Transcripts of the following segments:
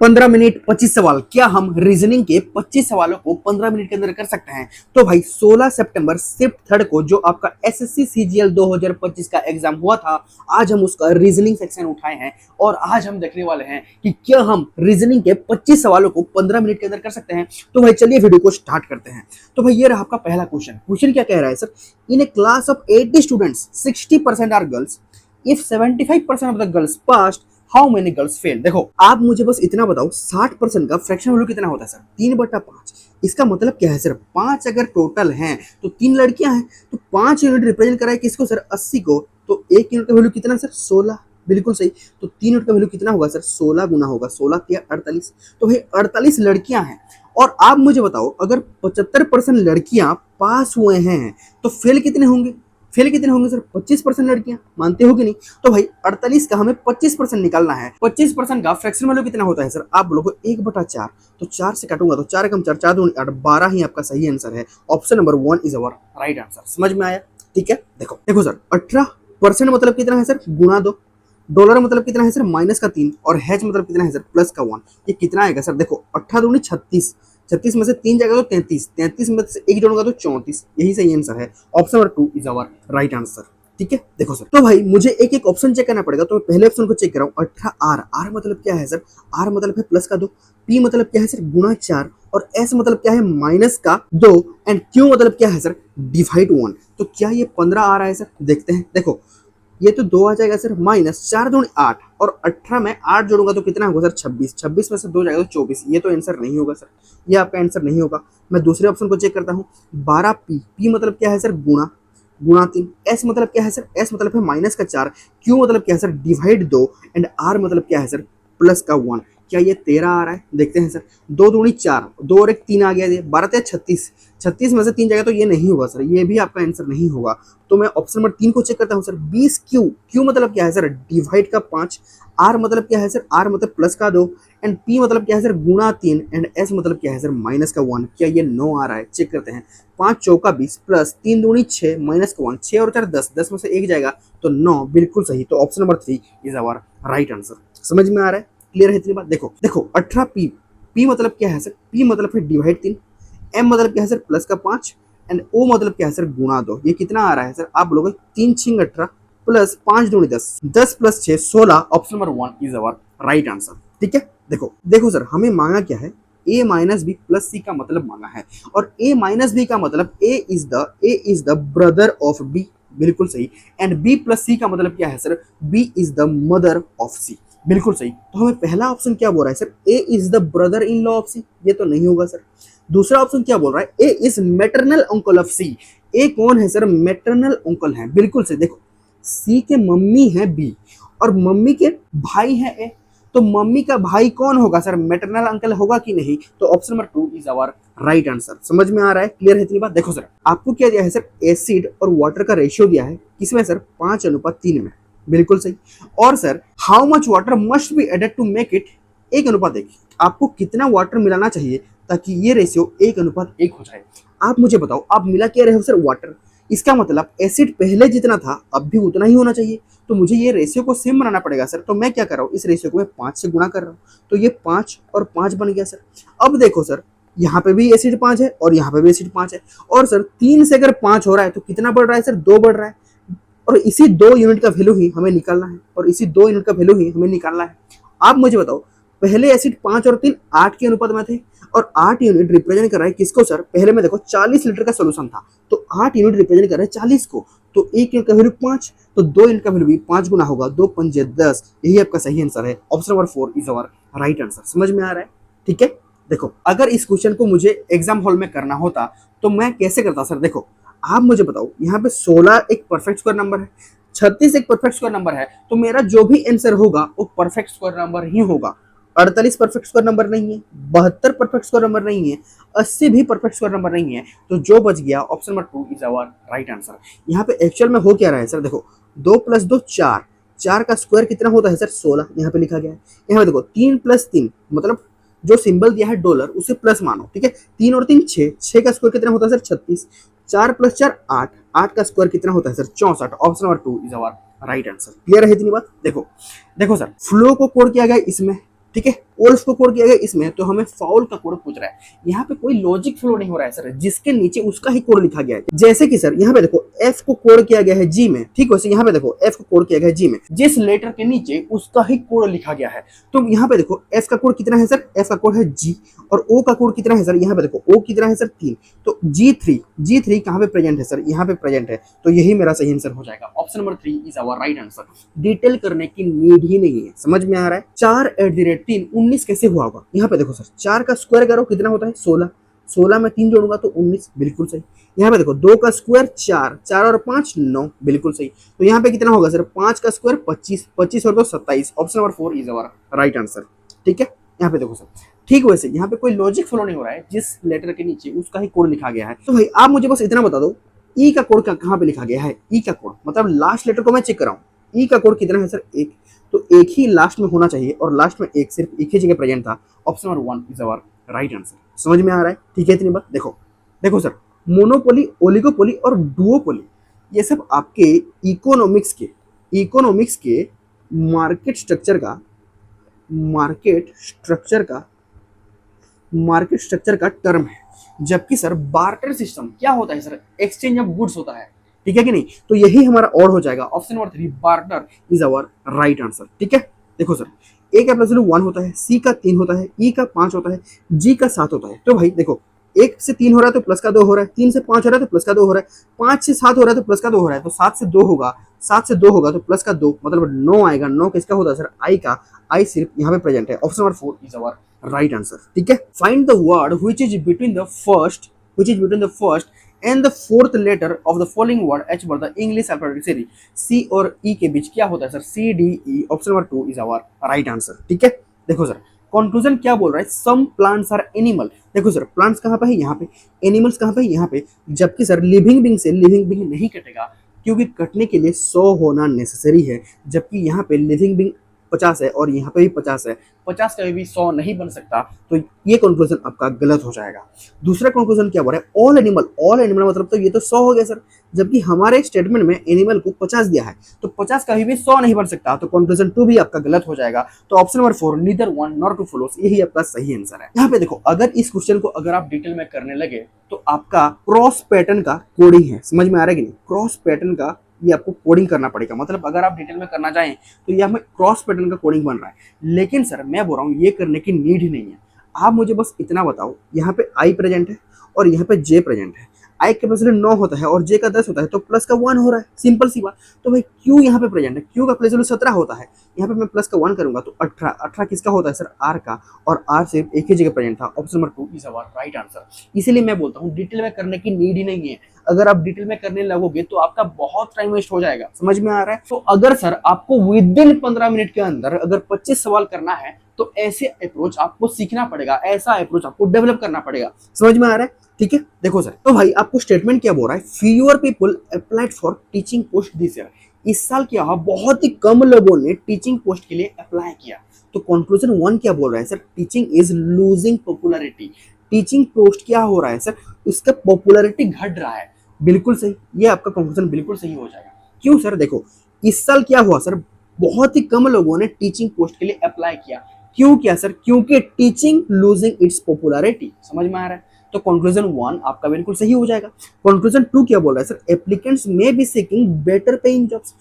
15 minute 25 सवाल। क्या हम रीजनिंग के 25 सवालों को 15 मिनट के अंदर कर सकते हैं? तो भाई 16 सितंबर शिफ्ट थर्ड को जो आपका एसएससी सीजीएल 2025 का एग्जाम हुआ था, आज हम उसका रीजनिंग सेक्शन उठाए हैं और आज हम देखने वाले हैं कि क्या हम रीजनिंग के 25 सवालों को 15 मिनट के अंदर कर सकते हैं। तो भाई चलिए वीडियो को स्टार्ट करते हैं। तो भाई ये रहा आपका पहला क्वेश्चन क्या कह रहा है sir? In a class of 80 students 60% are girls, if 75% of the girls passed, how many girls fail? देखो आप मुझे बस इतना बताओ 60% का फ्रैक्शन वैल्यू कितना होता है सर? 3/5। इसका मतलब क्या है सर? 5 अगर टोटल हैं तो 3 लड़कियां हैं तो 5 यूनिट रिप्रेजेंट कराए किसको सर? 80 को। तो 1 यूनिट का वैल्यू कितना सर? 16। बिल्कुल सही। तो 3 यूनिट का वैल्यू कितना होगा सर? 16 गुना होगा 16 या 48। तो भाई 48 लड़कियां हैं और आप मुझे बताओ अगर 75% लड़कियां पास हुए हैं तो फेल कितने होंगे? फेल कितने होंगे सर? 25% लड़कियां। मानते हो कि नहीं? तो भाई 48 का हमें 25% निकालना है। 25% का फ्रैक्शन वैल्यू कितना होता है सर? आप बोलोगे 1/4। तो 4 से काटूंगा तो 4 कम 4 4 दूनी 8, 12 ही आपका सही आंसर है। Option number 1 is our right answer. समझ में आया? ठीक है, देखो देखो सर 18% मतलब कितना है सर? गुना 2। डॉलर मतलब कितना है सर? -3। और हैच मतलब कितना है सर? +1। ये कितना आएगा सर? देखो 18 दूनी 36, 36 में से 3 जाएगा तो 33, 33 में से 1 जोड़ूंगा तो 34। यही सही आंसर है। Option number 2 is our right answer. ठीक है, देखो सर तो भाई मुझे एक एक ऑप्शन चेक करना पड़ेगा। तो मैं पहले ऑप्शन को चेक कर रहा हूँ। 18R, आर मतलब क्या है सर? आर मतलब है प्लस का 2, पी मतलब क्या है सर? गुना 4, और एस मतलब क्या है? माइनस का 2, एंड क्यू मतलब क्या है सर? डिवाइड 1। तो क्या ये 15 आ रहा है सर? देखते हैं। देखो ये तो 2 आ जाएगा सर, -4 दूनी 8, और 18 में 8 जोड़ूंगा तो कितना होगा सर? 26। 26 में से 2 जाएगा तो 24। ये तो आंसर नहीं होगा सर, ये आपका आंसर नहीं होगा। मैं दूसरे ऑप्शन को चेक करता हूँ। 12P, पी मतलब क्या है सर? गुणा, गुणा 3। एस मतलब क्या है सर? एस मतलब है -4। क्यू मतलब क्या है सर? डिवाइड 2, एंड आर मतलब क्या है सर? +1। क्या ये 13 आ रहा है? देखते हैं सर। 2 दूनी 4, 2 और 1 3 आ गया। ये 12 या 36, 36 में से 3 जाएगा तो ये नहीं होगा सर, ये भी आपका आंसर नहीं होगा। तो मैं ऑप्शन नंबर 3 को चेक करता हूँ सर। 20Q, क्यू मतलब क्या है सर? डिवाइड का 5। आर मतलब क्या है सर? आर मतलब प्लस का 2, एंड पी मतलब क्या है सर? गुणा 3, एंड एस मतलब क्या है सर? -1। क्या ये 9 आ रहा है? चेक करते हैं। 5 चौका 20 प्लस 3 दूनी 6 -1, 6 और 4 10, 10 में से 1 जाएगा तो 9। बिल्कुल सही। तो option number 3 is our right answer. समझ में आ रहा है? क्लियर है इतनी बात? देखो देखो 18P, पी मतलब क्या है सर? पी मतलब है डिवाइड 3, एम मतलब क्या है सर? प्लस का 5, एंड ओ मतलब क्या है सर? गुणा 2। ये कितना आ रहा है सर? आप बोलोगे 3 6 18 प्लस 5 दूनी 10, 10 plus 6 16। Option number 1 is our right answer. ठीक है, देखो देखो सर हमें मांगा क्या है? a माइनस बी प्लस सी का मतलब मांगा है, और a माइनस बी का मतलब a is the brother of b। बिल्कुल सही। एंड b प्लस सी का मतलब क्या है sir? b is the mother of c। बिल्कुल सही। तो हमें पहला ऑप्शन क्या बोल रहा है sir? A is the brother in law of C. ये तो नहीं होगा सर। दूसरा ऑप्शन क्या बोल रहा है? ए इज मेटरनल अंकल ऑफ सी। ए कौन है सर? मेटरनल अंकल है। बिल्कुल सही। देखो सी के मम्मी है बी और मम्मी के भाई है ए, तो मम्मी का भाई कौन होगा सर? मेटरनल अंकल होगा कि नहीं? तो option number 2 is our right answer. समझ में आ रहा है? क्लियर है इतनी बात? देखो सर आपको क्या दिया है सर? एसिड और वाटर का रेशियो दिया है किसमें सर? 5:3 में। बिल्कुल सही। और sir how much water must be added to make it 1:1। आपको कितना वाटर मिलाना चाहिए ताकि ये रेशियो 1:1 हो जाए? आप मुझे बताओ, आप मिला क्या रहे हो सर? वाटर। इसका मतलब एसिड पहले जितना था अब भी उतना ही होना चाहिए, तो मुझे ये रेशियो को सेम बनाना पड़ेगा सर। तो मैं क्या कर रहा हूँ? इस रेशियो को मैं 5 से गुणा कर रहा हूँ, तो ये 5 और 5 बन गया सर। अब देखो सर यहाँ पे भी एसिड 5 है और यहाँ पे भी एसिड 5 है, और सर 3 से अगर 5 हो रहा है तो कितना बढ़ रहा है सर? 2 बढ़ रहा है। और इसी 2 यूनिट का वैल्यू ही हमें निकालना है, और इसी 2 यूनिट का वैल्यू ही हमें निकालना है। आप मुझे बताओ, पहले एसिड 5 और 3 8 के अनुपात में थे, और 8 यूनिट रिप्रेजेंट कर रहा है किसको सर? पहले में देखो 40 लीटर का सोल्यूशन था, तो 8 यूनिट रिप्रेजेंट कर रहा है 40 को, तो 1 यूनिट का वैल्यू 5, तो 2 यूनिट का वैल्यू भी 5 गुना होगा, 2 पंजे 10। यही आपका सही आंसर है। Option number 4 is our right answer. समझ में आ रहा है? ठीक है, देखो अगर इस क्वेश्चन को मुझे एग्जाम हॉल में करना होता तो मैं कैसे करता सर? देखो आप मुझे बताओ, यहाँ पे 16 एक परफेक्ट स्क्वायर नंबर है, 36 एक परफेक्ट स्क्वायर नंबर है, तो मेरा जो भी आंसर होगा वो परफेक्ट स्क्वायर नंबर ही होगा। 48 परफेक्ट स्क्वायर नंबर नहीं है, 72 परफेक्ट स्क्वायर नंबर नहीं है, 80 भी परफेक्ट स्क्वायर नंबर नहीं है, तो जो बच गया option number 2 is our right answer. यहाँ पे एक्चुअल में हो क्या रहा है सर? देखो 2 + 2 4, 4 का स्क्वायर कितना होता है सर? 16 यहाँ पे लिखा गया है। यहाँ पे देखो 3 + 3 मतलब जो सिंबल दिया है डॉलर उसे प्लस मानो, ठीक है। 3 और 3 6, 6 का स्क्वायर कितना होता है सर? 36। 4 + 4 8, 8 का स्क्वायर कितना होता है sir? 64। Option number 2 is our right answer. Clear है इतनी बात? देखो देखो सर फ्लो को कोड किया गया इसमें, ठीक है, वोल्फ को कोड किया गया इसमें, तो हमें फाउल का कोड पूछ रहा है। यहाँ पे कोई लॉजिक फ्लो नहीं हो रहा है सर, जिसके नीचे उसका ही कोड लिखा गया है। जैसे कि सर यहाँ पे देखो एफ को कोड किया गया है जी में, ठीक है, यहाँ पे देखो एफ को कोड किया गया है जी में, जिस लेटर के नीचे उसका ही कोड लिखा गया है। तो यहाँ पे देखो एफ का कोड कितना है सर, एफ का कोड है जी, और ओ का कोड कितना है सर, यहाँ पे देखो ओ कितना है सर 3, तो जी3 कहाँ पे प्रेजेंट है सर, यहाँ पे प्रेजेंट है, तो यही मेरा सही आंसर हो जाएगा। Option number 3 is our right answer. Detail करने की नीड ही नहीं है, समझ में आ रहा है। 4 @ 3 19 कैसे हुआ होगा, यहाँ पे देखो सर 4 का स्क्वायर करो कितना होता है 16, 16 में 3 जोड़ूंगा तो 19, बिल्कुल सही। यहाँ पे देखो 2 का स्क्वायर 4, 4 और 5 9, बिल्कुल सही। तो यहाँ पे कितना होगा सर, 5 का स्क्वायर 25, 25 और 2 27। Option number 4 is our right answer, ठीक है। यहाँ पे देखो सर ठीक, वैसे यहाँ पे कोई लॉजिक फॉलो नहीं हो रहा है, जिस लेटर के नीचे उसका ही कोड लिखा गया है। तो भाई आप मुझे बस इतना बता दो, ई का कोड कहाँ पे लिखा गया है, ई का कोड मतलब लास्ट लेटर को मैं चेक कर रहा हूँ। ई का कोड कितना है सर 1, तो एक ही लास्ट में होना चाहिए, और लास्ट में एक सिर्फ एक ही जगह प्रेजेंट था। Option number 1 is our right answer. समझ में आ रहा है, ठीक है। इतनी बात देखो, देखो सर मोनोपोली, ओलिगोपोली और डुओपोली ये सब आपके इकोनॉमिक्स के मार्केट स्ट्रक्चर का टर्म है। जबकि सर बार्टर सिस्टम क्या होता है सर, एक्सचेंज ऑफ गुड्स होता है, ठीक है कि नहीं। तो यही हमारा और हो जाएगा। Option number 3 barter is our right answer, ठीक है। देखो सर ए का प्लस 1 होता है, सी का 3 होता है, ई का 5 होता है, जी का 7 होता है। तो भाई देखो 1 से 3 हो रहा है तो प्लस का 2 हो रहा है, 3 से 5 हो रहा है तो प्लस का 2 हो रहा है, 5 से 7 हो रहा है तो प्लस का 2 हो रहा है, तो 7 से 2 होगा, 7 से 2 होगा तो प्लस का 2, मतलब 9 आएगा। 9 किसका होता है सर, आई का, आई सिर्फ यहाँ पे प्रेजेंट है। Option number 4 is our right answer, ठीक है। Find the word which is between the first and the fourth letter of the following word as per the English alphabetic series. C और E के बीच क्या होता है sir, C D E. Option number 2 is our right answer, ठीक है। देखो sir conclusion क्या बोल रहा है, सम प्लांट्स आर एनिमल। देखो सर प्लांट्स कहाँ पे है, यहाँ पे, एनिमल्स कहाँ पे है, यहाँ पे। जबकि सर लिविंग बींग से लिविंग बींग नहीं कटेगा, क्योंकि कटने के लिए 100 होना नेसेसरी है। जबकि यहाँ पे लिविंग बींग 50 है और यहाँ पे भी 50 है, 50 का भी 100 नहीं बन सकता, तो ये कंक्लूजन आपका गलत हो जाएगा। दूसरा कंक्लूजन क्या बोल रहा है, ऑल एनिमल मतलब तो ये तो 100 हो गया सर, जबकि हमारे स्टेटमेंट में एनिमल को 50 दिया है, तो 50 का भी 100 नहीं बन सकता, तो कंक्लूजन 2 भी आपका गलत हो जाएगा। तो option number 4 neither 1 nor 2 follows, यही आपका सही आंसर है। यहाँ पे देखो अगर इस क्वेश्चन को अगर आप डिटेल में करने लगे तो आपका क्रॉस पैटर्न का कोडिंग है, समझ में आ रहा है कि नहीं। क्रॉस पैटर्न का ये आपको कोडिंग करना पड़ेगा, मतलब अगर आप डिटेल में करना चाहें तो ये हमें क्रॉस पैटर्न का कोडिंग बन रहा है। लेकिन सर मैं बोल रहा हूँ ये करने की नीड ही नहीं है। आप मुझे बस इतना बताओ, यहाँ पे आई प्रेजेंट है और यहाँ पे जे प्रेजेंट है। आई का प्लेस 9 होता है और जे का 10 होता है, तो प्लस का 1 हो रहा है, सिंपल सी बात। तो भाई क्यू यहाँ पे प्रेजेंट है, क्यू का प्लेस 17 होता है, यहाँ पे मैं प्लस का 1 करूंगा तो 18 किसका होता है सर, आर का, और आर सिर्फ एक ही जगह प्रेजेंट था। Option number 2 is our right answer. इसीलिए मैं बोलता हूँ डिटेल में करने की नीड ही नहीं है। अगर आप डिटेल में करने लगोगे तो आपका बहुत टाइम वेस्ट हो जाएगा, समझ में आ रहा है। तो अगर सर आपको विद इन 15 मिनट के अंदर अगर 25 सवाल करना है तो ऐसे अप्रोच आपको सीखना पड़ेगा, ऐसा अप्रोच आपको डेवलप करना पड़ेगा, समझ में आ रहा है, ठीक है। देखो सर तो भाई आपको स्टेटमेंट क्या बोल रहा है, fewer people applied for teaching post this year. इस साल क्या हुआ, बहुत ही कम लोगों ने टीचिंग पोस्ट के लिए अप्लाई किया। तो कंक्लूजन 1 क्या बोल रहा है sir, teaching is losing popularity. Teaching post क्या हो रहा है सर, इसका पॉपुलैरिटी घट रहा है, बिल्कुल सही। ये आपका कंक्लूजन बिल्कुल सही हो जाएगा। क्यों सर, देखो इस साल क्या हुआ सर, बहुत ही कम लोगों ने टीचिंग पोस्ट के लिए अप्लाई किया। क्यों किया सर, क्योंकि टीचिंग लूजिंग इट्स पॉपुलैरिटी, समझ में आ रहा है। तो कंक्लूजन 1 आपका बिल्कुल सही हो जाएगा। कंक्लूजन 2 क्या बोल रहा है sir, applicants may be seeking better paying jobs.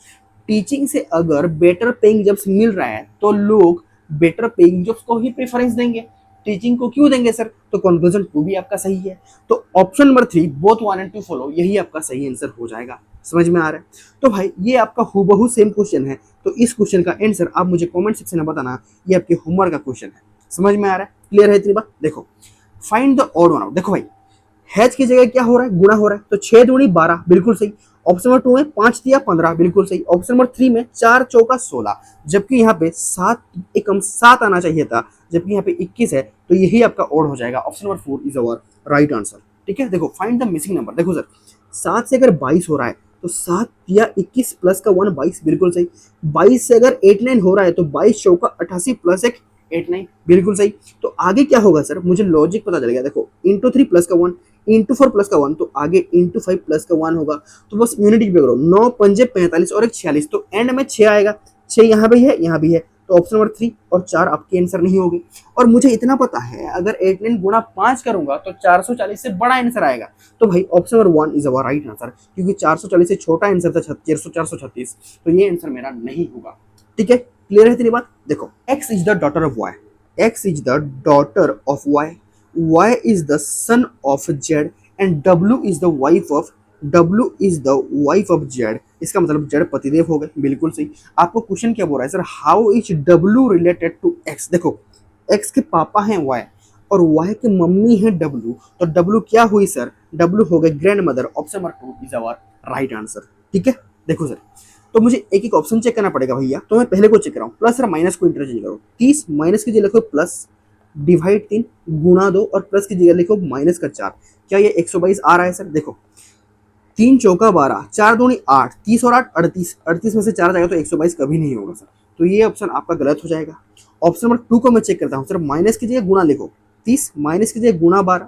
Teaching से अगर बेटर पेइंग जॉब्स मिल रहा है तो लोग बेटर पेइंग जॉब्स को ही प्रेफरेंस देंगे, टीचिंग को क्यों देंगे सर। तो कंक्लूजन 2 भी आपका सही है। तो option number 3 both 1 and 2 follow, यही आपका सही आंसर हो जाएगा, समझ में आ रहा है। तो भाई ये आपका हूबहू सेम क्वेश्चन है, तो इस क्वेश्चन का आंसर आप मुझे कमेंट सेक्शन में बताना। ये आपके होमवर्क का क्वेश्चन है, समझ में आ रहा है, क्लियर है इतनी बात। देखो find the odd one out. देखो भाई हैज की जगह क्या हो रहा है, गुणा हो रहा है, तो 6 दूनी 12, बिल्कुल सही। ऑप्शन नंबर 2 में 5 दिया 15, बिल्कुल सही। ऑप्शन नंबर 3 में 4 चौका 16, जबकि यहाँ पे 7 एकम 7 आना चाहिए था, जबकि यहाँ पे 21 है, तो यही आपका ऑड हो जाएगा। Option number 4 is our right answer, ठीक है। देखो फाइंड द मिसिंग नंबर। देखो सर 7 से अगर 22 हो रहा है तो 7 या 21 प्लस का 1 22, बिल्कुल सही। 22 से अगर 89 हो रहा है तो 22 चौका 88 प्लस 1 89, बिल्कुल सही। तो आगे क्या होगा सर, मुझे लॉजिक पता चल गया। देखो इंटू 3 प्लस का 1, इंटू 4 प्लस का 1, तो आगे इंटू 5 प्लस का 1 होगा। तो बस यूनिटी पे करो, 9 पंजे 45 और एक 46, तो एंड में 6 आएगा। 6 यहाँ भी है, यहाँ भी है, तो ऑप्शन नंबर 3 और 4 आपके आंसर नहीं होंगे। और मुझे इतना पता है अगर 89 गुणा 5 करूंगा तो 440 से बड़ा आंसर आएगा। तो भाई option number 1 is our right answer, क्योंकि 440 से छोटा आंसर था 436, तो ये आंसर मेरा नहीं होगा। ठीक है, क्लियर है तेरी बात। देखो x is the daughter of y, x is the daughter of y, y is the son of z and w is the wife of Z। इसका मतलब Z पतिदेव हो गए, बिल्कुल सही। आपको क्वेश्चन क्या बोल रहा है sir, how is W related to X। देखो X के पापा हैं Y और Y की मम्मी है W, तो W क्या हुई सर, W हो गए grandmother. Option number 2 is our right answer. ठीक है, देखो सर, तो मुझे एक एक ऑप्शन चेक करना पड़ेगा भैया, तो मैं पहले को चेक कर रहा हूँ। प्लस और माइनस को इंटरचेंज करो, 30 माइनस की जगह लिखो प्लस, डिवाइड 3 गुणा 2 और प्लस की जगह लिखो माइनस का 4। क्या ये 122 आ रहा है सर? देखो 3 चौका 12, 4 दूनी 8, 30 और 8 38, 38 में से 4 जाएगा तो 122 कभी नहीं होगा सर, तो ये ऑप्शन आपका गलत हो जाएगा। ऑप्शन नंबर 2 को मैं चेक करता हूँ सर, माइनस की जगह गुणा लिखो 30, माइनस की जगह गुणा 12,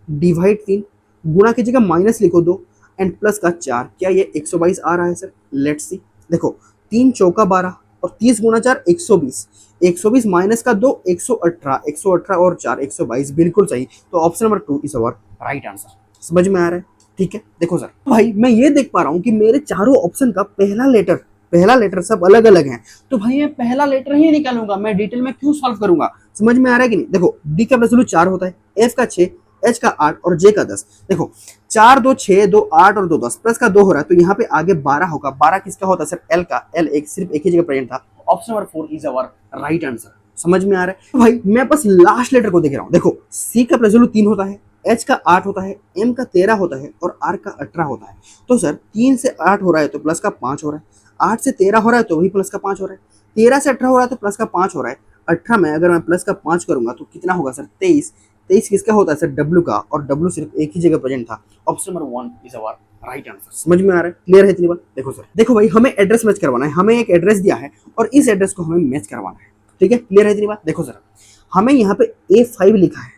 डिवाइड 3, गुणा की जगह माइनस लिखो 2 एंड प्लस का 4। क्या ये 122 आ रहा है सर? Let's see. देखो 3 चौका 12 और 30 गुणा 4 120, 120 माइनस का 2 118, 118 और 4 122, बिल्कुल सही। तो option number 2 is our right answer. समझ में आ रहा है? ठीक है, देखो सर भाई मैं ये देख पा रहा हूँ कि मेरे चारों ऑप्शन का पहला लेटर सब अलग अलग है, तो भाई मैं पहला लेटर ही निकालूंगा, मैं डिटेल में क्यों सॉल्व करूंगा। समझ में आ रहा है कि नहीं? देखो डी का रेजोल्यूट 4 होता है, एफ का 6, एच का 8 और जे का 10। देखो 4 2 6 2 8 और 2 10, प्लस का 2 हो रहा है तो यहाँ पे आगे 12 होगा। 12 किसका होता है सर? एल का। एल एक सिर्फ एक ही जगह प्रेजेंट था। Option number 4 is our right answer. समझ में आ रहा है? तो भाई मैं बस लास्ट लेटर को देख रहा हूँ। देखो सी का रेजोल्यूट 3 होता है, एच का 8 होता है, एम का 13 होता है और आर का 18 होता है। तो सर 3 से 8 हो रहा है तो प्लस का 5 हो रहा है, 8 से 13 हो रहा है तो वही प्लस का 5 हो रहा है, 13 से 18 हो रहा है तो प्लस का 5 हो रहा है। 18 में अगर मैं प्लस का 5 करूंगा तो कितना होगा सर? 23। 23 किसका होता है सर? डब्ल्यू का, और डब्ल्यू सिर्फ एक ही जगह प्रेजेंट था। Option number 1 is our right answer. समझ में आ रहा है? क्लियर है इतनी बात? देखो सर, देखो भाई हमें एड्रेस मैच करवाना है, हमें एक एड्रेस दिया है और इस एड्रेस को हमें मैच करवाना है। ठीक है, क्लियर है इतनी बात? देखो सर हमें यहाँ पे A5 लिखा है,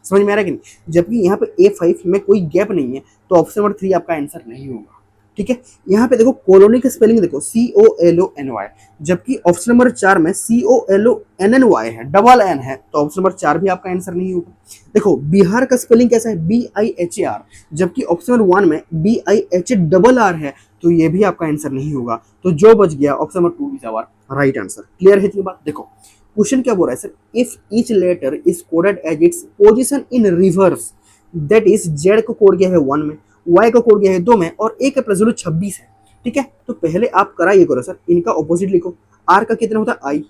समझ में आ रहा है कि नहीं? जबकि यहाँ पे A5 में कोई गैप नहीं है, तो ऑप्शन नंबर 3 आपका आंसर नहीं होगा। ठीक है, यहाँ पे देखो कॉलोनी का स्पेलिंग देखो COLONY, जबकि ऑप्शन नंबर 4 में COLONNY है, डबल एन है, तो ऑप्शन नंबर 4 भी आपका आंसर नहीं होगा। देखो बिहार का स्पेलिंग कैसा है? BIHAR, जबकि ऑप्शन नंबर 1 में BIHRR है, तो ये भी आपका आंसर नहीं होगा। तो जो बच गया option number 2 is our right answer. Clear है इतनी बात? देखो क्वेश्चन क्या बोल रहा है sir, if each letter is coded as its position in reverse, that is Z को कोड गया है 1 में, वाई को कोड गया है 2 में और ए का रेजोल्यूट 26 है। ठीक है, तो पहले आप करा ये करो सर, इनका ऑपोजिट लिखो। आर का कितना होता है? आई,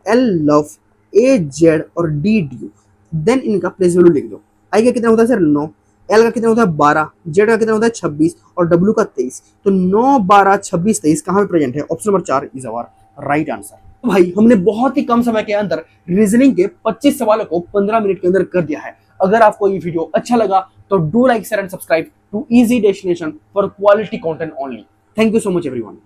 एल लव, ए जेड और डी ड्यू, देन इनका रेजोल्यूट लिख दो। आई का कितना होता है सर? 9, एल का कितना होता है? 12, जेड का कितना होता है? 26 और डब्ल्यू का 23। तो 9 12 26 23 कहाँ पे प्रेजेंट है? Option number 4 is our right answer. भाई हमने बहुत ही कम समय के अंदर रीजनिंग के 25 सवालों को 15 मिनट के अंदर कर दिया है। अगर आपको ये वीडियो अच्छा लगा तो do like share and subscribe to easy destination for quality content only. Thank you so much everyone.